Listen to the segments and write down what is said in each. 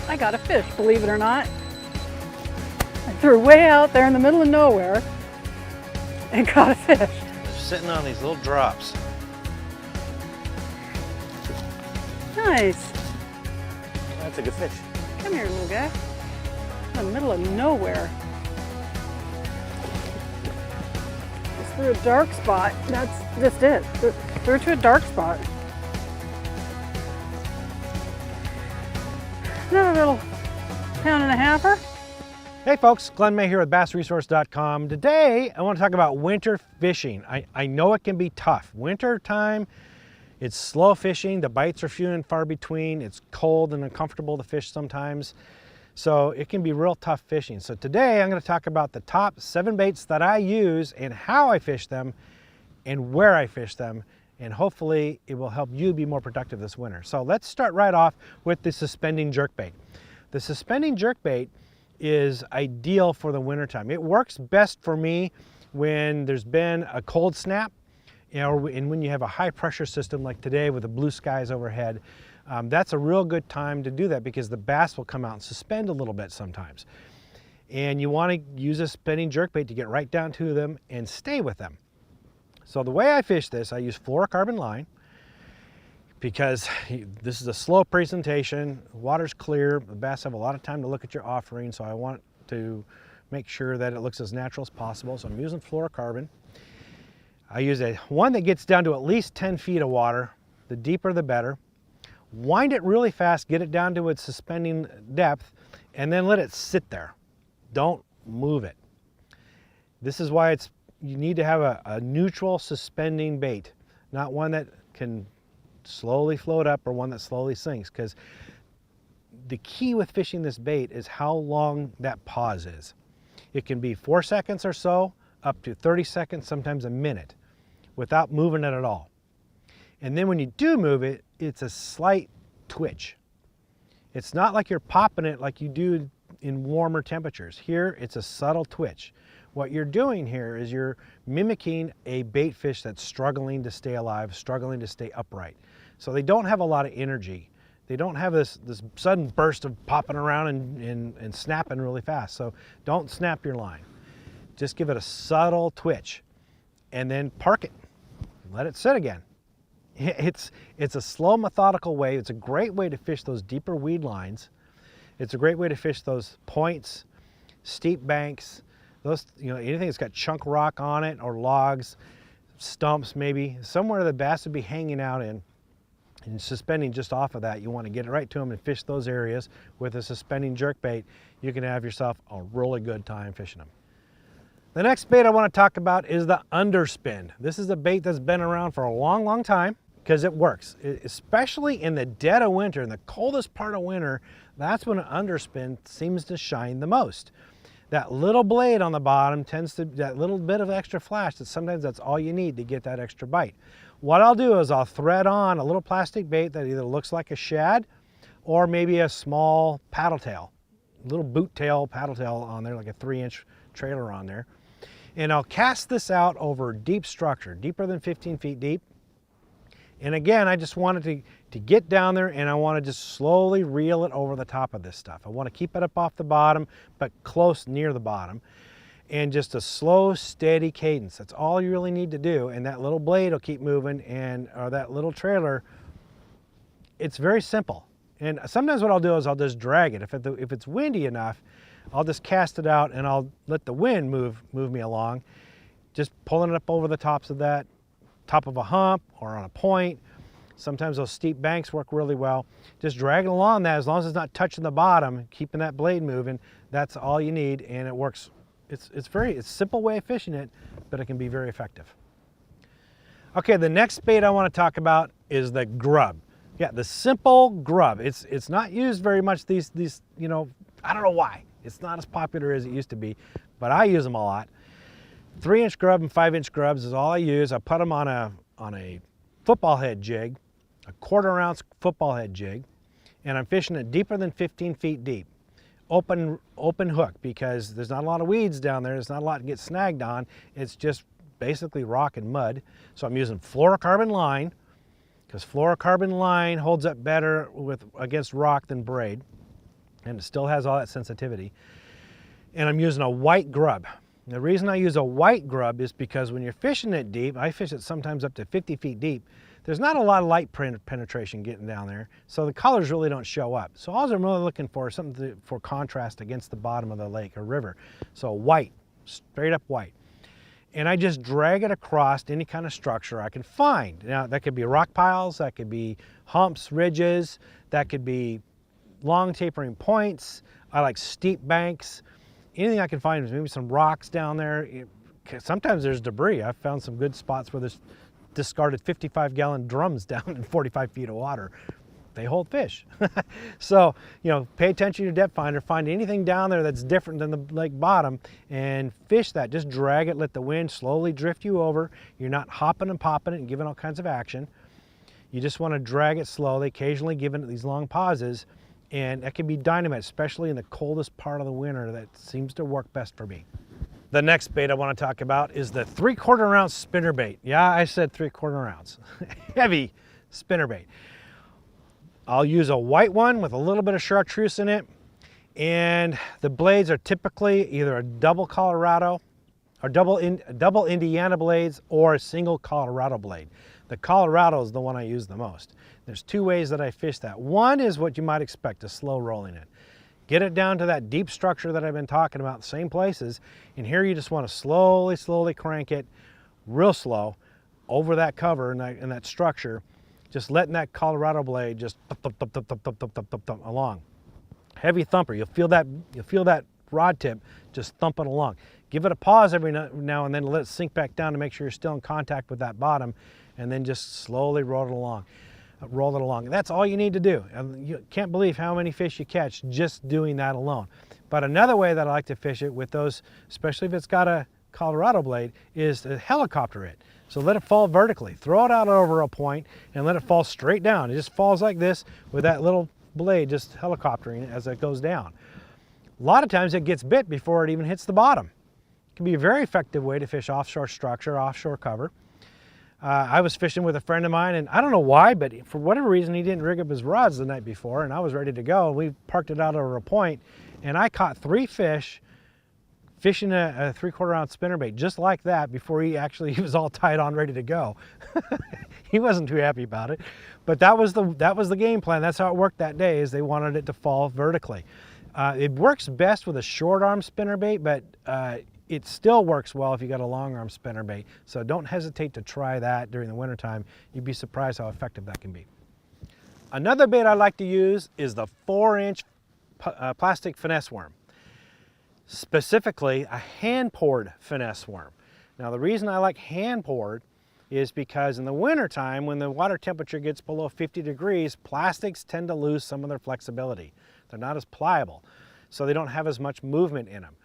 I got a fish, believe it or not. I threw way out there in the middle of nowhere and got a fish. They're sitting on these little drops. Nice. That's a good fish. Come here, little guy. In the middle of nowhere. Just through a dark spot. That's just it. Threw to a dark spot. Another little pound and a halfer. Hey folks, Glenn May here with BassResource.com. Today I want to talk about winter fishing. I know it can be tough. Winter time, it's slow fishing, the bites are few and far between, it's cold and uncomfortable to fish sometimes, so it can be real tough fishing. So today I'm going to talk about the top 7 baits that I use and how I fish them and where I fish them, and hopefully it will help you be more productive this winter. So let's start right off with the suspending jerkbait. The suspending jerkbait is ideal for the wintertime. It works best for me when there's been a cold snap, and when you have a high pressure system like today with the blue skies overhead. That's a real good time to do that because the bass will come out and suspend a little bit sometimes. And you want to use a suspending jerkbait to get right down to them and stay with them. So the way I fish this, I use fluorocarbon line because this is a slow presentation, water's clear, the bass have a lot of time to look at your offering, so I want to make sure that it looks as natural as possible. So I'm using fluorocarbon. I use one that gets down to at least 10 feet of water. The deeper the better. Wind it really fast, get it down to its suspending depth, and then let it sit there. Don't move it. This is why you need to have a neutral suspending bait, not one that can slowly float up or one that slowly sinks, because the key with fishing this bait is how long that pause is. It can be 4 seconds or so, up to 30 seconds, sometimes a minute, without moving it at all. And then when you do move it, it's a slight twitch. It's not like you're popping it like you do in warmer temperatures. Here, it's a subtle twitch. What you're doing here is you're mimicking a bait fish that's struggling to stay alive, struggling to stay upright. So they don't have a lot of energy. They don't have this sudden burst of popping around and snapping really fast. So don't snap your line. Just give it a subtle twitch and then park it. Let it sit again. It's a slow, methodical way. It's a great way to fish those deeper weed lines. It's a great way to fish those points, steep banks, those, anything that's got chunk rock on it or logs, stumps maybe, somewhere the bass would be hanging out in. And suspending just off of that, you want to get it right to them and fish those areas with a suspending jerkbait. You can have yourself a really good time fishing them. The next bait I want to talk about is the underspin. This is a bait that's been around for a long, long time because it works, especially in the dead of winter, in the coldest part of winter. That's when an underspin seems to shine the most. That little blade on the bottom tends to, that little bit of extra flash, that sometimes that's all you need to get that extra bite. What I'll do is I'll thread on a little plastic bait that either looks like a shad or maybe a small paddle tail, little boot tail, paddle tail on there, like a 3-inch trailer on there. And I'll cast this out over deep structure, deeper than 15 feet deep. And again, I just wanted to get down there, and I want to just slowly reel it over the top of this stuff. I want to keep it up off the bottom, but close near the bottom. And just a slow, steady cadence. That's all you really need to do. And that little blade will keep moving, or that little trailer. It's very simple. And sometimes what I'll do is I'll just drag it. If it's windy enough, I'll just cast it out and I'll let the wind move me along. Just pulling it up over the tops of that, top of a hump or on a point. Sometimes those steep banks work really well. Just dragging along that, as long as it's not touching the bottom, keeping that blade moving, that's all you need, and it works. It's a simple way of fishing it, but it can be very effective. Okay, the next bait I want to talk about is the grub. Yeah, the simple grub. It's not used very much these I don't know why. It's not as popular as it used to be, but I use them a lot. 3-inch grub and 5-inch grubs is all I use. I put them on a football head jig, a 1/4 ounce football head jig, and I'm fishing it deeper than 15 feet deep. Open hook, because there's not a lot of weeds down there. There's not a lot to get snagged on. It's just basically rock and mud. So I'm using fluorocarbon line, because fluorocarbon line holds up better against rock than braid. and it still has all that sensitivity. And I'm using a white grub. The reason I use a white grub is because when you're fishing it deep, I fish it sometimes up to 50 feet deep, there's not a lot of light penetration getting down there, so the colors really don't show up. So all I'm really looking for is something for contrast against the bottom of the lake or river. So white, straight up white. And I just drag it across any kind of structure I can find. Now that could be rock piles, that could be humps, ridges, that could be long tapering points. I like steep banks. Anything I can find, maybe some rocks down there. Sometimes there's debris. I've found some good spots where there's discarded 55-gallon drums down in 45 feet of water. They hold fish. So, you know, pay attention to your depth finder, find anything down there that's different than the lake bottom and fish that. Just drag it, let the wind slowly drift you over. You're not hopping and popping it and giving all kinds of action. You just want to drag it slowly, occasionally giving it these long pauses, and that can be dynamite, especially in the coldest part of the winter. That seems to work best for me. The next bait I want to talk about is the 3/4 ounce spinnerbait. Yeah, I said 3/4 ounce. Heavy spinnerbait. I'll use a white one with a little bit of chartreuse in it, and the blades are typically either a double Colorado or double Indiana blades or a single Colorado blade. The Colorado is the one I use the most. There's two ways that I fish that. One is what you might expect, a slow rolling it. Get it down to that deep structure that I've been talking about, the same places, and here you just want to slowly crank it real slow over that cover and that structure, just letting that Colorado blade just thump along. Heavy thumper. You'll feel that rod tip just thumping along. Give it a pause every now and then to let it sink back down to make sure you're still in contact with that bottom, and then just slowly roll it along. That's all you need to do. You can't believe how many fish you catch just doing that alone. But another way that I like to fish it with those, especially if it's got a Colorado blade, is to helicopter it. So let it fall vertically. Throw it out over a point and let it fall straight down. It just falls like this with that little blade just helicoptering as it goes down. A lot of times it gets bit before it even hits the bottom. It can be a very effective way to fish offshore structure, offshore cover. I was fishing with a friend of mine, and I don't know why, but for whatever reason, he didn't rig up his rods the night before, and I was ready to go. We parked it out over a point, and I caught 3 fish fishing a 3/4 ounce spinnerbait just like that before he was all tied on, ready to go. He wasn't too happy about it, but that was the game plan. That's how it worked that day, is they wanted it to fall vertically. It works best with a short arm spinnerbait, but it still works well if you got a long arm spinnerbait. So don't hesitate to try that during the wintertime. You'd be surprised how effective that can be. Another bait I like to use is the 4-inch plastic finesse worm. Specifically a hand-poured finesse worm. Now the reason I like hand-poured is because in the wintertime, when the water temperature gets below 50 degrees, plastics tend to lose some of their flexibility. They're not as pliable, so they don't have as much movement in them.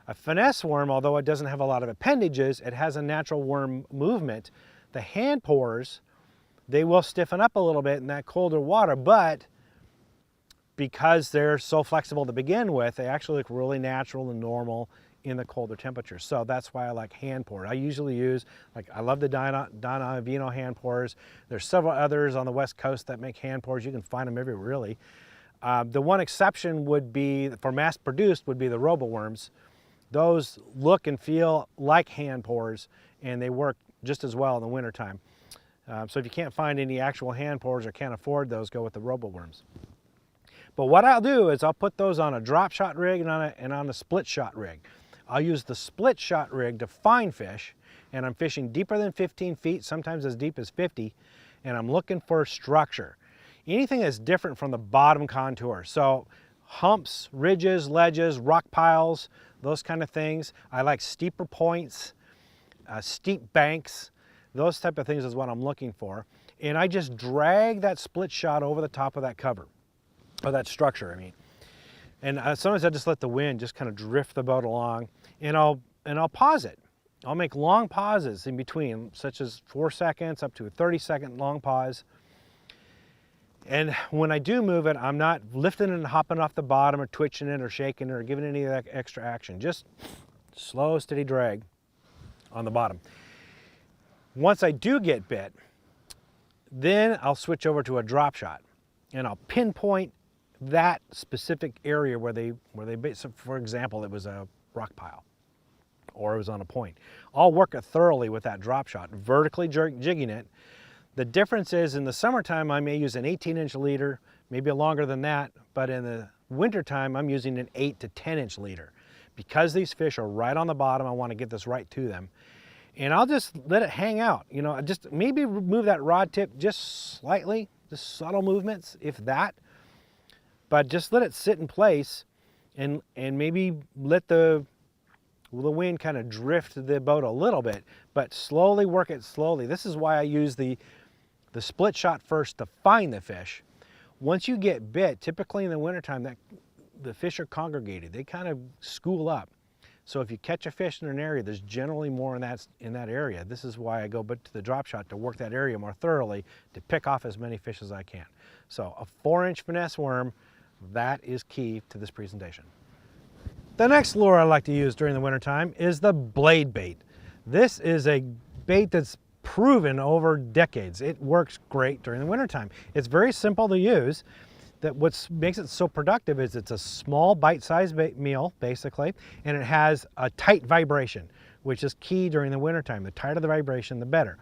A finesse worm, although it doesn't have a lot of appendages, it has a natural worm movement. The hand pours, they will stiffen up a little bit in that colder water, but because they're so flexible to begin with, they actually look really natural and normal in the colder temperatures. So that's why I like hand pour. I usually use, I love the Donna Vino hand pours. There's several others on the West Coast that make hand pours. You can find them everywhere, really. The one exception would be, for mass produced, would be the robo worms. Those look and feel like hand pours, and they work just as well in the wintertime. So if you can't find any actual hand pours or can't afford those, go with the robo worms. But what I'll do is I'll put those on a drop shot rig and on a split shot rig. I'll use the split shot rig to find fish, and I'm fishing deeper than 15 feet, sometimes as deep as 50, and I'm looking for structure. Anything that's different from the bottom contour. So humps, ridges, ledges, rock piles, those kind of things. I like steeper points, steep banks. Those type of things is what I'm looking for. And I just drag that split shot over the top of that cover, or that structure, I mean. And sometimes I just let the wind just kind of drift the boat along, and I'll pause it. I'll make long pauses in between, such as 4 seconds up to a 30-second long pause. And when I do move it, I'm not lifting it and hopping off the bottom or twitching it or shaking it or giving any of that extra action. Just slow, steady drag on the bottom. Once I do get bit, then I'll switch over to a drop shot, and I'll pinpoint that specific area where they bait. So for example, it was a rock pile or it was on a point. I'll work it thoroughly with that drop shot, vertically jigging it. The difference is in the summertime, I may use an 18-inch leader, maybe longer than that, but in the wintertime, I'm using an 8 to 10-inch leader. Because these fish are right on the bottom, I want to get this right to them. And I'll just let it hang out, you know, just maybe move that rod tip just slightly, just subtle movements, if that. But just let it sit in place and maybe let the wind kind of drift the boat a little bit, but slowly work it slowly. This is why I use the split shot first to find the fish. Once you get bit, typically in the wintertime, the fish are congregated. They kind of school up. So if you catch a fish in an area, there's generally more in that area. This is why I go to the drop shot to work that area more thoroughly to pick off as many fish as I can. So a 4-inch finesse worm, that is key to this presentation. The next lure I like to use during the wintertime is the blade bait. This is a bait that's proven over decades. It works great during the wintertime. It's very simple to use. That what makes it so productive is it's a small bite-sized meal, basically, and it has a tight vibration, which is key during the wintertime. The tighter the vibration, the better.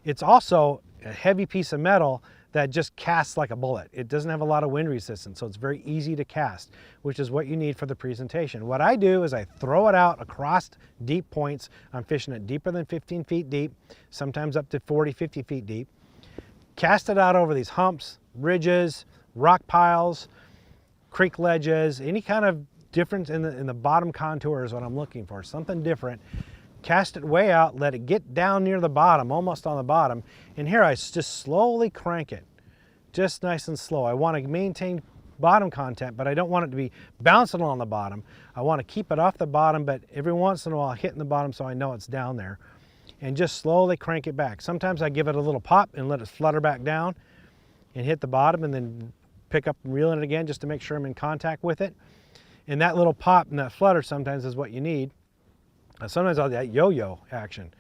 It's also a heavy piece of metal that just casts like a bullet. It doesn't have a lot of wind resistance, so it's very easy to cast, which is what you need for the presentation. What I do is I throw it out across deep points. I'm fishing it deeper than 15 feet deep, sometimes up to 40, 50 feet deep. Cast it out over these humps, ridges, rock piles, creek ledges, any kind of difference in the bottom contour is what I'm looking for, something different. Cast it way out, let it get down near the bottom, almost on the bottom, and here I just slowly crank it, just nice and slow. I want to maintain bottom content, but I don't want it to be bouncing on the bottom. I want to keep it off the bottom, but every once in a while hitting the bottom so I know it's down there, and just slowly crank it back. Sometimes I give it a little pop and let it flutter back down and hit the bottom and then pick up and reel it again just to make sure I'm in contact with it. And that little pop and that flutter sometimes is what you need. Sometimes I'll do that yo-yo action.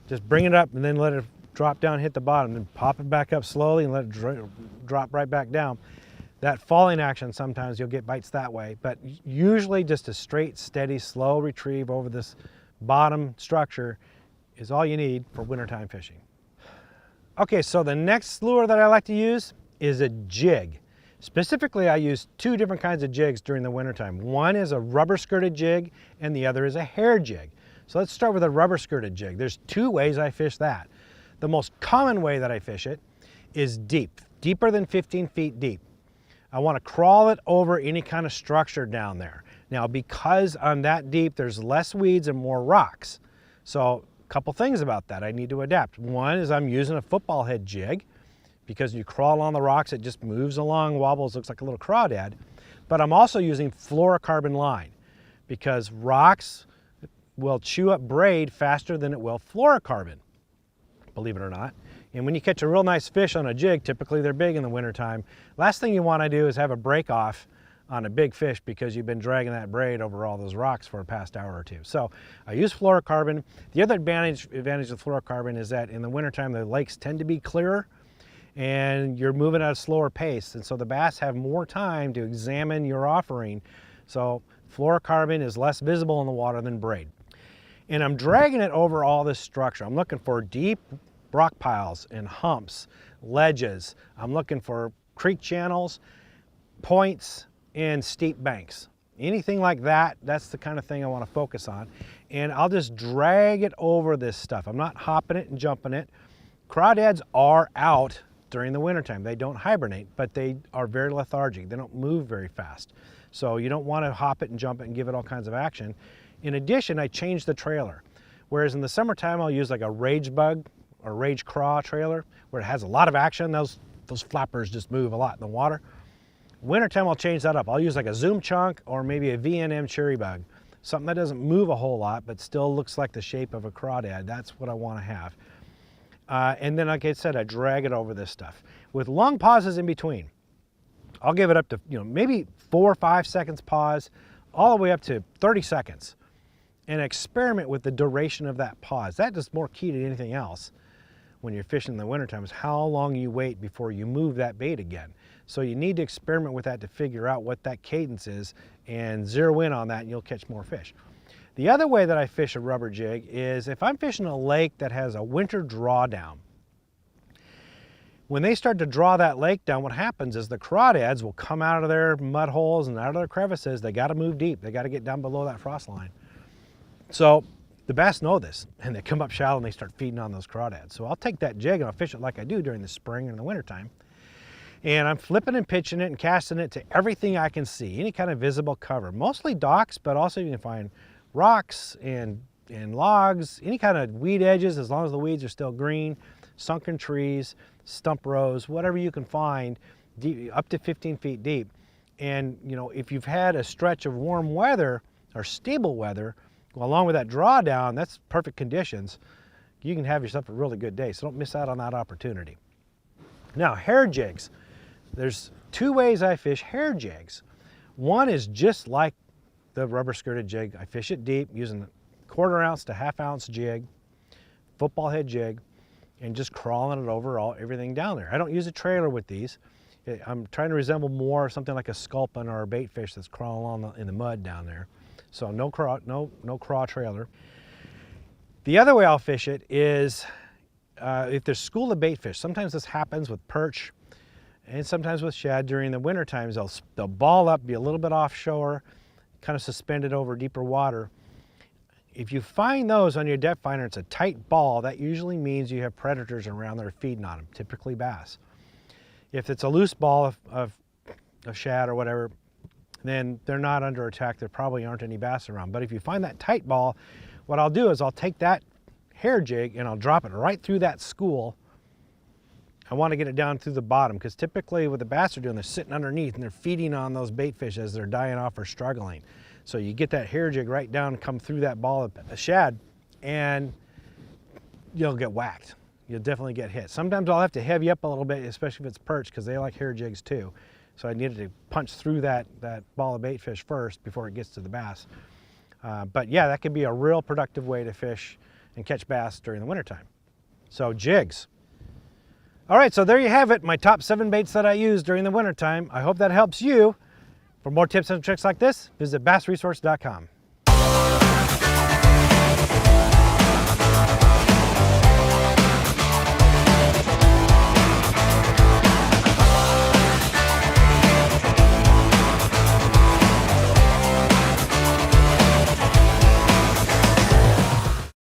Just bring it up and then let it drop down, hit the bottom, then pop it back up slowly and let it drop right back down. That falling action, sometimes you'll get bites that way, but usually just a straight, steady, slow retrieve over this bottom structure is all you need for wintertime fishing. Okay, so the next lure that I like to use is a jig. Specifically, I use two different kinds of jigs during the wintertime. One is a rubber skirted jig and the other is a hair jig. So let's start with a rubber skirted jig. There's two ways I fish that. The most common way that I fish it is deep, deeper than 15 feet deep. I want to crawl it over any kind of structure down there. Now, because I'm that deep, there's less weeds and more rocks. So a couple things about that I need to adapt. One is I'm using a football head jig, because you crawl on the rocks, it just moves along, wobbles, looks like a little crawdad. But I'm also using fluorocarbon line because rocks will chew up braid faster than it will fluorocarbon, believe it or not. And when you catch a real nice fish on a jig, typically they're big in the wintertime, last thing you want to do is have a break off on a big fish because you've been dragging that braid over all those rocks for a past hour or two. So I use fluorocarbon. The other advantage of fluorocarbon is that in the wintertime the lakes tend to be clearer and you're moving at a slower pace, and so the bass have more time to examine your offering. So fluorocarbon is less visible in the water than braid. And I'm dragging it over all this structure. I'm looking for deep rock piles and humps, ledges. I'm looking for creek channels, points, and steep banks. Anything like that, that's the kind of thing I want to focus on. And I'll just drag it over this stuff. I'm not hopping it and jumping it. Crawdads are out during the wintertime. They don't hibernate, but they are very lethargic. They don't move very fast. So you don't want to hop it and jump it and give it all kinds of action. In addition, I changed the trailer. Whereas in the summertime, I'll use like a rage bug or rage craw trailer where it has a lot of action. Those flappers just move a lot in the water. Wintertime, I'll change that up. I'll use like a zoom chunk or maybe a V&M cherry bug. Something that doesn't move a whole lot, but still looks like the shape of a crawdad. That's what I want to have. And then, like I said, I drag it over this stuff with long pauses in between. I'll give it up to, maybe 4 or 5 seconds pause, all the way up to 30 seconds, and experiment with the duration of that pause. That is more key to anything else when you're fishing in the wintertime, is how long you wait before you move that bait again. So you need to experiment with that to figure out what that cadence is and zero in on that, and you'll catch more fish. The other way that I fish a rubber jig is if I'm fishing a lake that has a winter drawdown. When they start to draw that lake down, what happens is the crawdads will come out of their mud holes and out of their crevices. They got to move deep. They got to get down below that frost line. So the bass know this, and they come up shallow and they start feeding on those crawdads. So I'll take that jig and I'll fish it like I do during the spring and the wintertime. And I'm flipping and pitching it and casting it to everything I can see, any kind of visible cover. Mostly docks, but also you can find rocks and logs, any kind of weed edges as long as the weeds are still green, sunken trees, stump rows, whatever you can find, deep, up to 15 feet deep. And you know, if you've had a stretch of warm weather or stable weather, along with that drawdown, that's perfect conditions. You can have yourself a really good day, so don't miss out on that opportunity. Now, hair jigs. There's two ways I fish hair jigs. One is just like the rubber skirted jig. I fish it deep using a 1/4 ounce to 1/2 ounce jig, football head jig, and just crawling it over everything down there. I don't use a trailer with these. I'm trying to resemble more something like a sculpin or a bait fish that's crawling along in the mud down there. So no craw trailer. The other way I'll fish it is if there's school of bait fish. Sometimes this happens with perch and sometimes with shad during the winter times. They'll ball up, be a little bit offshore, kind of suspended over deeper water. If you find those on your depth finder, it's a tight ball, that usually means you have predators around there feeding on them, typically bass. If it's a loose ball of shad or whatever, then they're not under attack. There probably aren't any bass around. But if you find that tight ball, what I'll do is I'll take that hair jig and I'll drop it right through that school. I want to get it down through the bottom because typically what the bass are doing, they're sitting underneath and they're feeding on those bait fish as they're dying off or struggling. So you get that hair jig right down, come through that ball of shad, and you'll get whacked. You'll definitely get hit. Sometimes I'll have to heavy up a little bit, especially if it's perch, because they like hair jigs too. So I needed to punch through that ball of bait fish first before it gets to the bass. But yeah, that can be a real productive way to fish and catch bass during the wintertime. So jigs. All right, so there you have it, my top 7 baits that I use during the wintertime. I hope that helps you. For more tips and tricks like this, visit bassresource.com.